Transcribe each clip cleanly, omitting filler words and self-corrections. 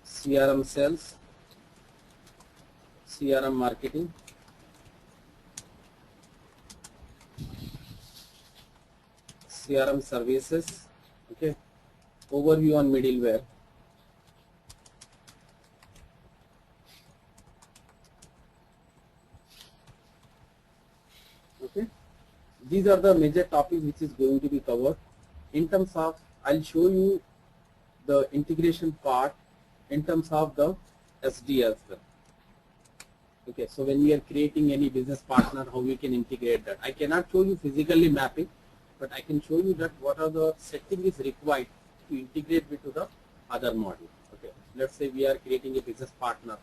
CRM sales, CRM marketing, CRM services, okay, overview on middleware, okay. These are the major topics which is going to be covered. In terms of, I'll show you the integration part in terms of the SD as well. Okay, so when we are creating any business partner, how we can integrate that. I cannot show you physically mapping, but I can show you that what are the settings required to integrate with to the other module. Okay, let's say we are creating a business partner.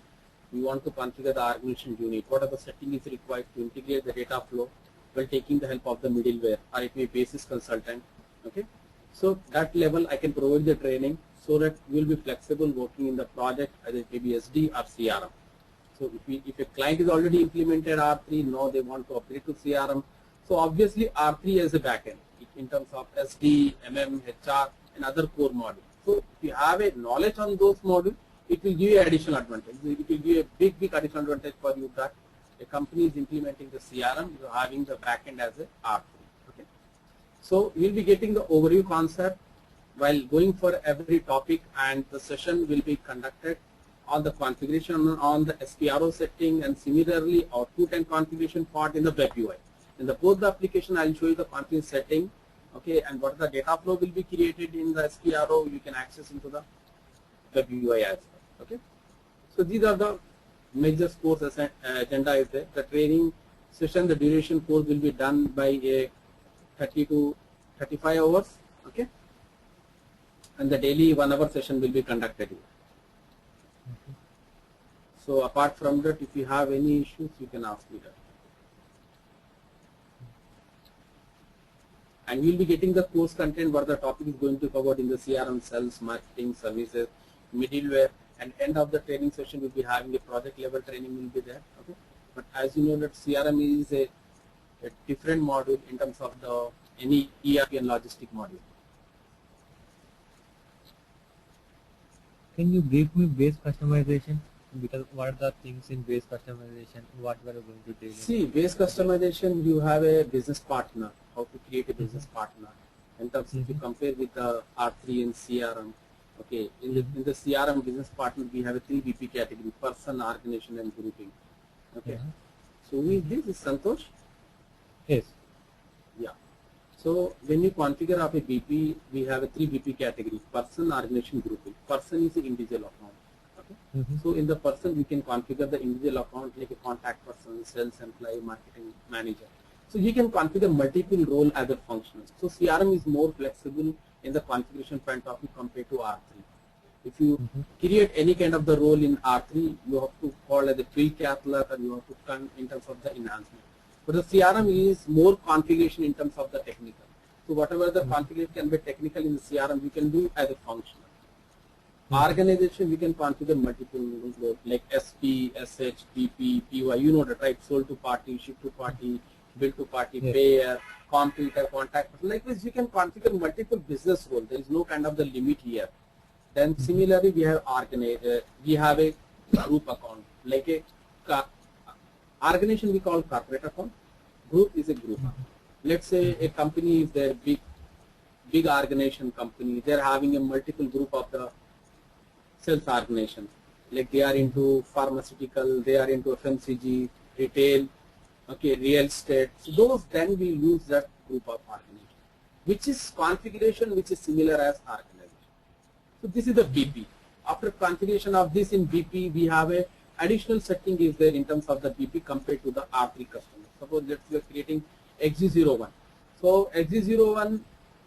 We want to configure the organization unit. What are the settings required to integrate the data flow while taking the help of the middleware, or it may basis consultant. Okay, so that level I can provide the training so that you will be flexible working in the project, either it may be SD or CRM. So if a client is already implemented R3, now they want to upgrade to CRM. So obviously R3 is a backend in terms of SD, MM, HR, and other core modules. So if you have a knowledge on those modules, it will give you additional advantage. It will give you a big additional advantage for you that a company is implementing the CRM, you are having the backend as a R3. Okay. So we will be getting the overview concept while going for every topic, and the session will be conducted on the configuration on the SPRO setting, and similarly output and configuration part in the web UI. In the both the application, I will show you the configuration setting, okay, and what the data flow will be created in the SPRO. You can access into the web UI as well. Okay, so these are the major course agenda is there. The training session, the duration course will be done by a 30 to 35 hours. Okay, and the daily 1 hour session will be conducted here. So apart from that, if you have any issues, you can ask me that. And we will be getting the course content what the topic is going to cover in the CRM, sales, marketing, services, middleware, and end of the training session will be having a project level training will be there. Okay. But as you know that CRM is a different module in terms of the any ERP and logistic module. Can you brief me base customization? Because what are the things in base customization? What we are going to do? See, base customization, you have a business partner. How to create a business partner? In terms if you compare with the R3 and CRM, okay, in the CRM business partner, we have a 3 BP category: person, organization, and grouping. Okay. So who is this? Is Santosh? Yes. Yeah. So when you configure of a BP, we have a 3 BP category: person, organization, grouping. Person is an individual account. Okay. So in the person, we can configure the individual account like a contact person, sales employee, marketing manager. So you can configure multiple role as a functions. So CRM is more flexible in the configuration point of view compared to R3. If you create any kind of the role in R3, you have to call as a field catalog, and you have to come in terms of the enhancement. But the CRM is more configuration in terms of the technical. So whatever the configuration can be technical in the CRM, we can do as a functional. Organization, we can configure multiple roles like SP, SH, PP, PY, you know the type: sold to party, ship to party, bill to party, payer, computer, contact person. Like this, we can configure multiple business roles. There is no kind of the limit here. Then similarly, we have we have a group account, like a organization we call corporate account. Group is a group. Let's say a company is their big organization company. They are having a multiple group of the sales organizations. Like they are into pharmaceutical, they are into FMCG, retail, okay, real estate. So those then we use that group of organization, which is configuration which is similar as organization. So this is the BP. After configuration of this in BP, we have a additional setting is there in terms of the BP compared to the R3 customer. Suppose let's we are creating XG01. So XG01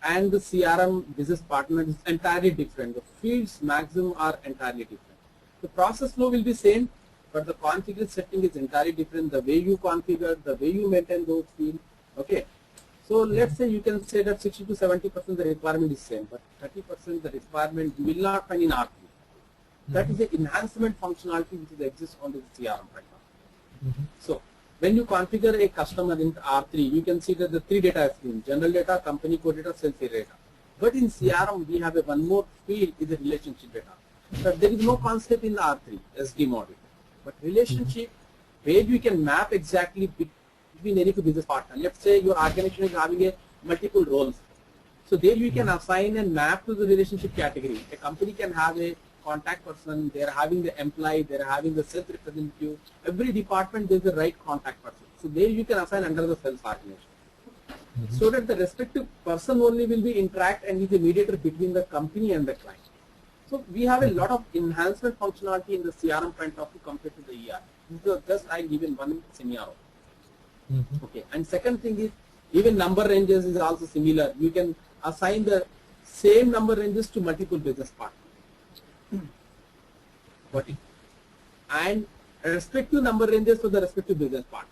and the CRM business partner is entirely different. The fields maximum are entirely different. The process flow will be same, but the configuration setting is entirely different. The way you configure, the way you maintain those fields. Okay. So let's say you can say that 60 to 70% the requirement is same, but 30% the requirement you will not find in R3. That is the enhancement functionality which exists on the CRM right now. So when you configure a customer in R3, you can see that the 3 data streams: general data, company code data, sales area data. But in CRM, we have a one more field is the relationship data. But there is no concept in the R3 SD model. But relationship, where you can map exactly between any two business partner. Let's say your organization is having a multiple roles. So there you can assign and map to the relationship category. A company can have a contact person, they're having the employee, they're having the sales representative. Every department there's the right contact person. So there you can assign under the sales organization. So that the respective person only will be interact and is the mediator between the company and the client. So we have a lot of enhancement functionality in the CRM point of view compared to the ER. This is just I given one scenario. Okay. And second thing is even number ranges is also similar. You can assign the same number ranges to multiple business partners. Got it? And respective number ranges for the respective business partner.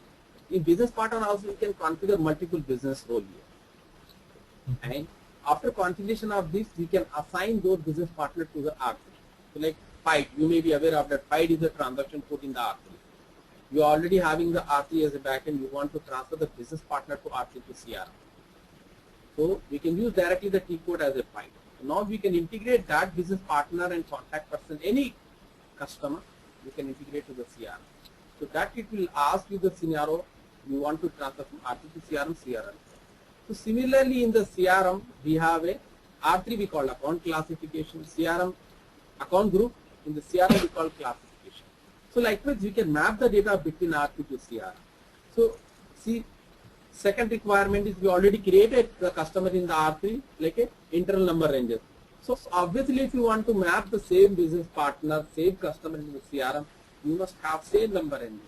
In business partner also you can configure multiple business role here. And after configuration of this, you can assign those business partner to the R3. So like FIDE, you may be aware of that FIDE is a transaction code in the R3. You are already having the R3 as a backend, you want to transfer the business partner to R3 to CRM. So we can use directly the T code as a FIDE. So now we can integrate that business partner and contact person, any customer, you can integrate to the CRM. So that it will ask you the scenario, you want to transfer from R3 to CRM. So similarly in the CRM, we have a R3 we call account classification, CRM account group, in the CRM we call classification. So likewise we can map the data between R3 to CRM. So see, second requirement is we already created the customer in the R3 like a internal number ranges. So obviously if you want to map the same business partner, same customer in the CRM, you must have same number ranges.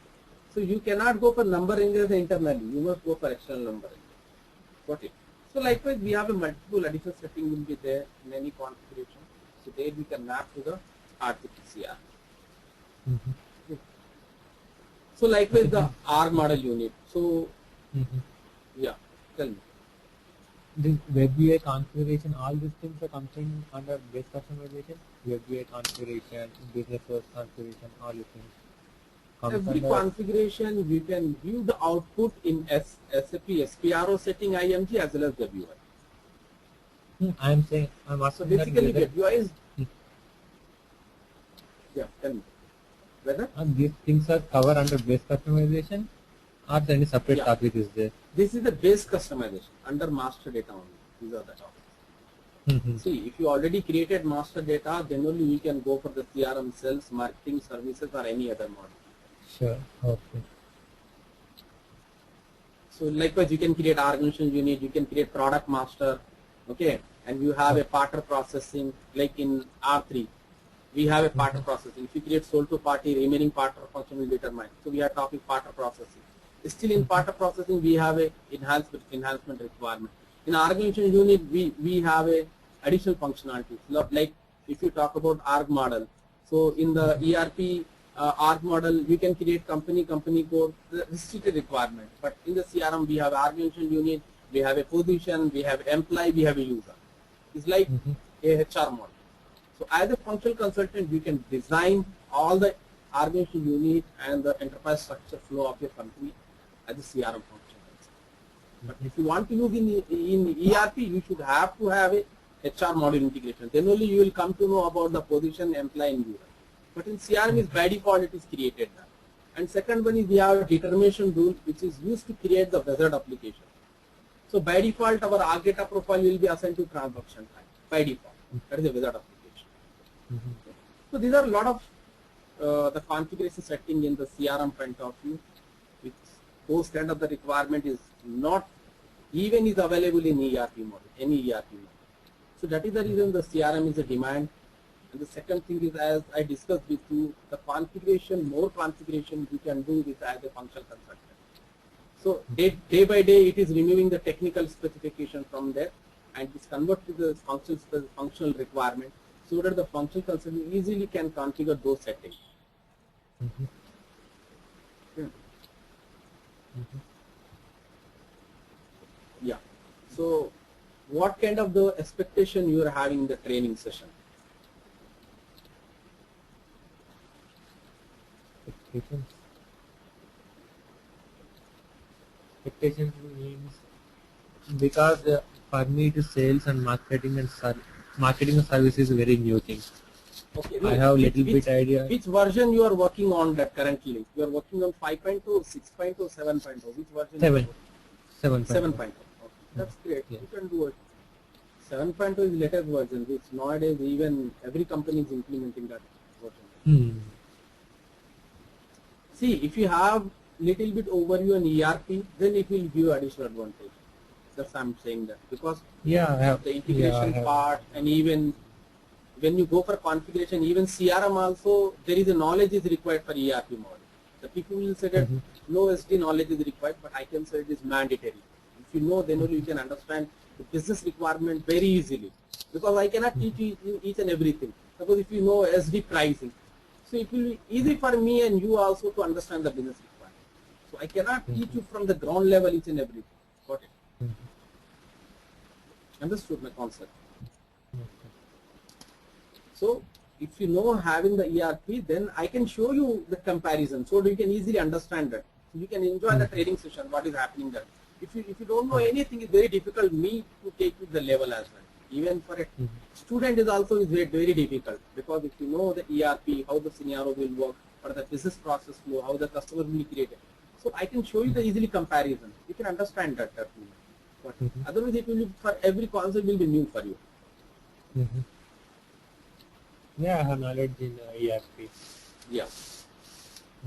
So you cannot go for number ranges internally, you must go for external number ranges. Got it. So likewise we have a multiple additional setting will be there in any configuration. So there we can map to the RTPCR. So likewise the R model unit. So yeah, tell me. This web UI configuration, all these things are coming under base customization, web UI configuration, business source configuration, all these things. Every configuration you can view the output in SAP SPRO setting IMG as well as WI. I'm saying, I'm also basically WI is yeah, tell me. Whether these things are covered under base customization or any separate topic is there? This is the base customization under master data only. These are the topics. See, if you already created master data, then only you can go for the CRM, sales, marketing, services or any other model. Sure. Okay. So likewise you can create organization unit, you can create product master, okay, and you have a partner processing like in R3. We have a partner processing. If you create sold to party, remaining partner function will determine. So we are talking partner processing. Still in partner processing we have a enhancement requirement. In organization unit we have a additional functionality. Like if you talk about ARG model. So in the ERP ARG model, you can create company code, restricted requirement. But in the CRM, we have organization unit, we have a position, we have employee, we have a user. It's like a HR model. So as a functional consultant, you can design all the organization unit and the enterprise structure flow of your company as a CRM function. But if you want to use in ERP, you should have to have a HR module integration. Then only you will come to know about the position, employee, and user. But in CRM is by default it is created now. And second one is we have a determination rule which is used to create the wizard application. So by default our ARG data profile will be assigned to transaction type by default. That is a wizard application. So these are a lot of the configuration setting in the CRM point of view, which those kind of the requirement is not even is available in ERP model, any ERP model. So that is the reason the CRM is a demand. And the second thing is, as I discussed with you, the configuration, more configuration you can do with as a functional consultant. So day by day it is removing the technical specification from there and it's converted to the functional requirement so that the functional consultant easily can configure those settings. Yeah. So what kind of the expectation you are having in the training session? Expectations means because for me, it is sales and marketing and marketing and service is very new thing. Okay. I have little bit idea. Which version you are working on that currently? You are working on 5.2, 6.2, 7.0. Which version? 7.0. Okay. That's great. Yeah. You can do it. 7.2 is latest version, which nowadays even every company is implementing that version. See, if you have little bit overview on ERP, then it will give additional advantage. That's why I'm saying that, because the integration part, and even when you go for configuration, even CRM also, there is a knowledge is required for ERP model. The people will say that no SD knowledge is required, but I can say it is mandatory. If you know, then only you can understand the business requirement very easily. Because I cannot teach you each and everything. Suppose if you know SD pricing, so it will be easy for me and you also to understand the business requirement. So I cannot teach you from the ground level each and everything. Got it? Understood my concept. So if you know having the ERP, then I can show you the comparison, so you can easily understand that. So you can enjoy the training session, what is happening there. If you don't know anything, it's very difficult me to take you the level as well. Even for a student is also is very, very difficult, because if you know the ERP, how the scenario will work, or the business process flow, how the customer will be created. So I can show you the easily comparison. You can understand that. But otherwise it will be, for every concept will be new for you. Yeah, I have knowledge in ERP. Yeah.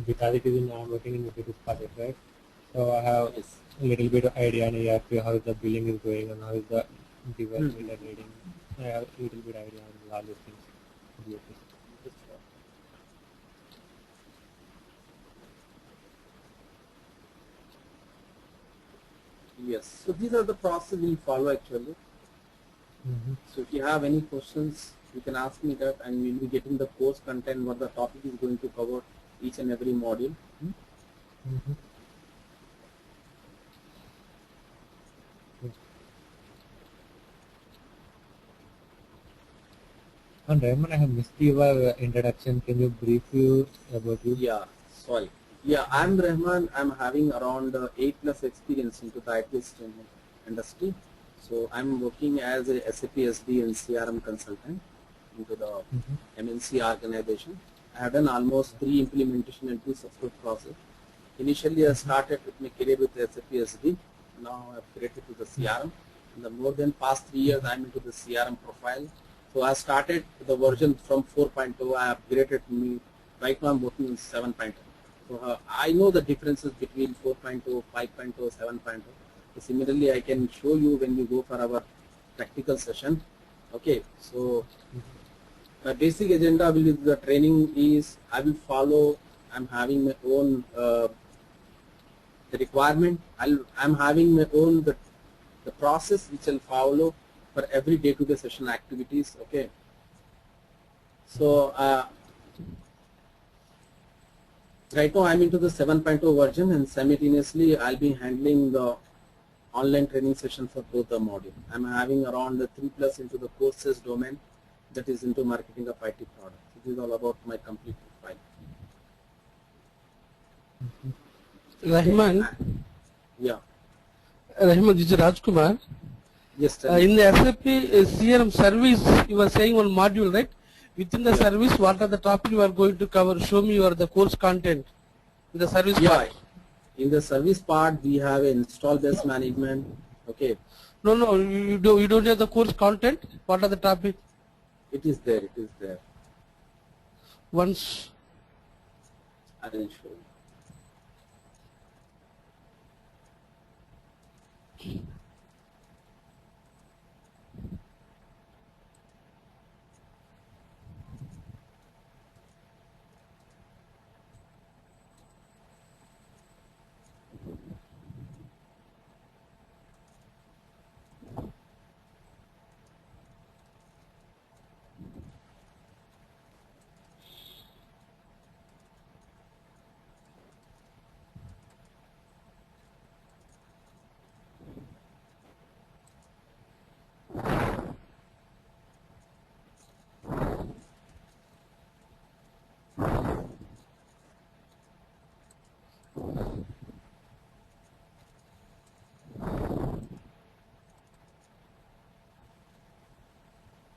Because it is in, I'm working in the business project, right? So I have a little bit of idea on ERP, how the billing is going and how is the development and reading. I have a little bit idea on all these things. Yes. So these are the process we'll follow actually. So if you have any questions, you can ask me that, and we'll be getting the course content, what the topic is going to cover, each and every module. And Raymond, I have missed your introduction. Can you brief you about you? Yeah, sorry. Yeah, I'm Rahman. I'm having around 8+ experience into the IT system industry. So I'm working as a SAP SD and CRM consultant into the MNC organization. I have done almost 3 implementation and 2 support process. Initially, I started with my career with SAP SD. Now I've created to the CRM. In the more than past 3 years, I'm into the CRM profile. So I started the version from 4.0. I upgraded me. Right now I'm working on 7.0. So I know the differences between 4.0, 5.0, 7.0. So similarly, I can show you when we go for our practical session. Okay, so my basic agenda will be the training is I will follow. I'm having my own the requirement. I'm having my own the process which I'll follow for every day-to-day session activities. Okay. So right now I'm into the 7.0 version, and simultaneously I'll be handling the online training session for both the module. I'm having around the 3+ into the courses domain, that is into marketing of IT products. This is all about my complete profile. Rahman. Yeah. Rahman, this is Rajkumar. Yes, in the SAP CRM service, you were saying one module, right? Within the service, what are the topics you are going to cover? Show me the course content in the service part. In the service part, we have install base management. Okay. No, you don't have the course content. What are the topics? It is there. It is there. Once I will show you.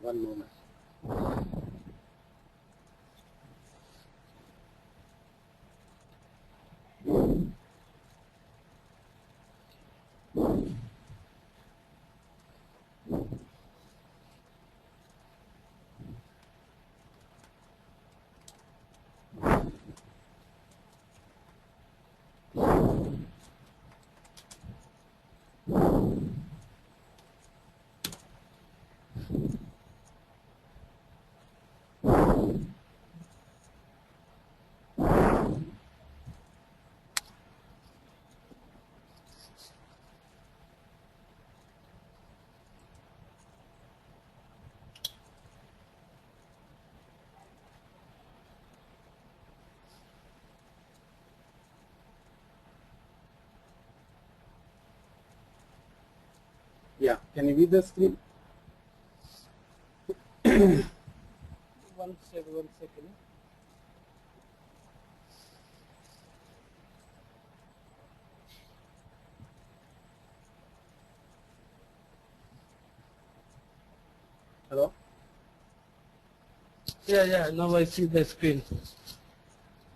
One moment. Yeah, can you read the screen? One second. Hello? Yeah, now I see the screen.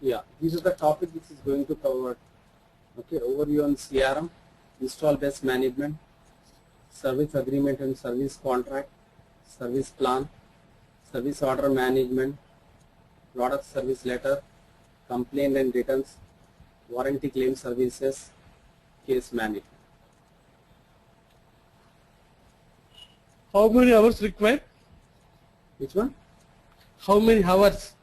Yeah, these are the topic which is going to cover. Okay, overview on CRM, install base management, service agreement and service contract, service plan, service order management, product service letter, complaint and returns, warranty claim services, case management. How many hours required? Which one? How many hours?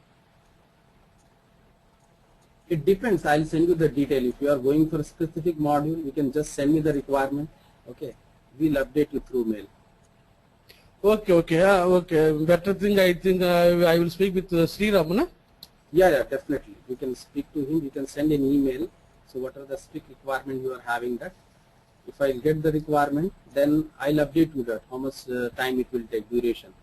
It depends. I'll send you the detail. If you are going for a specific module, you can just send me the requirement. Okay, we'll update you through mail. Okay. Better thing, I think I will speak with Sriram, na? Yeah, definitely. You can speak to him. You can send an email. So what are the specific requirement you are having that? If I get the requirement, then I'll update you that how much time it will take, duration.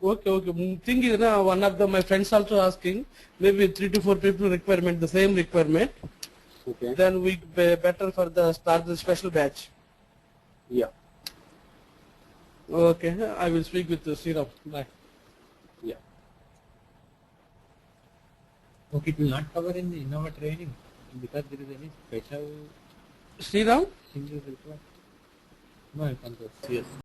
Okay. Thing is, na, one of my friends also asking, maybe 3 to 4 people requirement, the same requirement. Okay. Then we better for the start the special batch. Yeah. Okay, I will speak with Sriram. Bye. Yeah. Okay, it will not cover in the Innova training because there is any special Sriram? thing is required. No, I can't. Yes.